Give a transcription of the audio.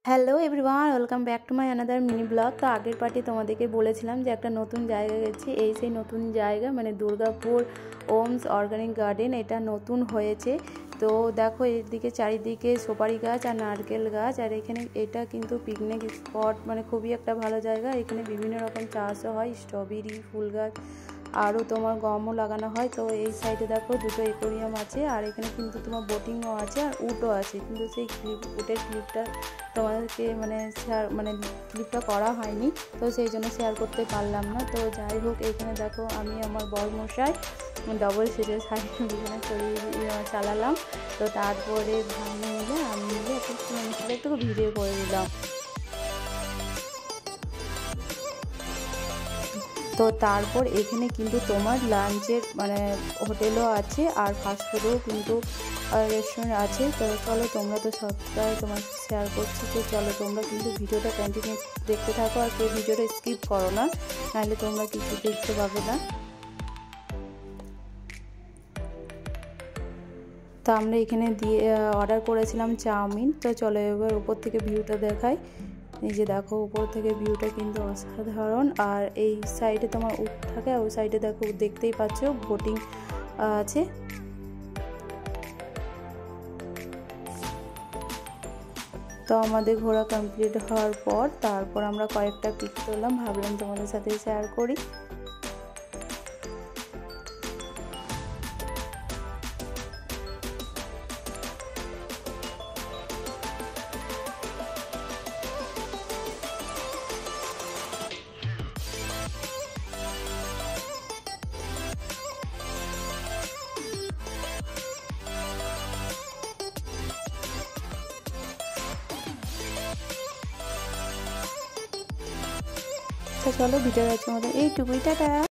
Hello everyone, welcome back to my another mini blog. তো আগের party তোমাদেরকে বলেছিলাম যে একটা নতুন জায়গা গেছি। এই সেই নতুন জায়গা, মানে দুর্গাপুর ওমস অর্গানিক গার্ডেন। এটা নতুন হয়েছে। তো দেখো এদিকে চারিদিকে সুপারি গাছ আর নারকেল গাছ, আর এখানে এটা কিন্তু পিকনিক স্পট, মানে খুবই একটা ভালো জায়গা। এখানে বিভিন্ন রকম চাষও হয়, স্ট্রবেরি, ফুল গাছ, আরও তোমার গমও লাগানো হয়। তো এই সাইডে দেখো দুটো অ্যাকোয়ারিয়াম আছে, আর এখানে কিন্তু তোমার বোটিংও আছে আর উটও আছে। কিন্তু সেই উটের ক্লিপটা তোমাদেরকে ক্লিপটা করা হয়নি, তো সেই জন্য শেয়ার করতে পারলাম না। তো যাই হোক, এখানে দেখো আমি আমার বরমশাই ডবল সিটের শাড়ি বিছানা চড়িয়ে চালালাম। তো তারপরে ভাবনা মিলে আমি মিলে একটু ভিডিও করে দিলাম। তো তারপর এখানে কিন্তু তোমার লাঞ্চের হোটেলও আছে, আর ফাস্টফুডও কিন্তু রেস্টুরেন্ট আছে। তো চলো, তোমরা তো সবটাই তোমার শেয়ার করছি। তো চলো তোমরা কিন্তু ভিডিওটা কন্টিনিউ দেখতে থাকো, আর কেউ ভিডিওটা স্কিপ করো না, নাহলে তোমরা কিছু দেখতে পাবে না। তো আমরা এখানে অর্ডার করেছিলাম চাউমিন। তো চলো এবার উপর থেকে ভিউটা দেখাই। এই যে দেখো উপর থেকে ভিউটা কিন্তু অসাধারণ। আর এই সাইডে তোমার উট থাকে, আর ওই সাইডে দেখো দেখতেই পাচ্ছ বোটিং আছে। তো আমাদের ঘোরা কমপ্লিট হওয়ার পর তারপর আমরা কয়েকটা পিক তুললাম, ভাবলাম তোমাদের সাথে শেয়ার করি। তো চলো, ভিডিওর আজকের মতো এইটুকুই, টাটা।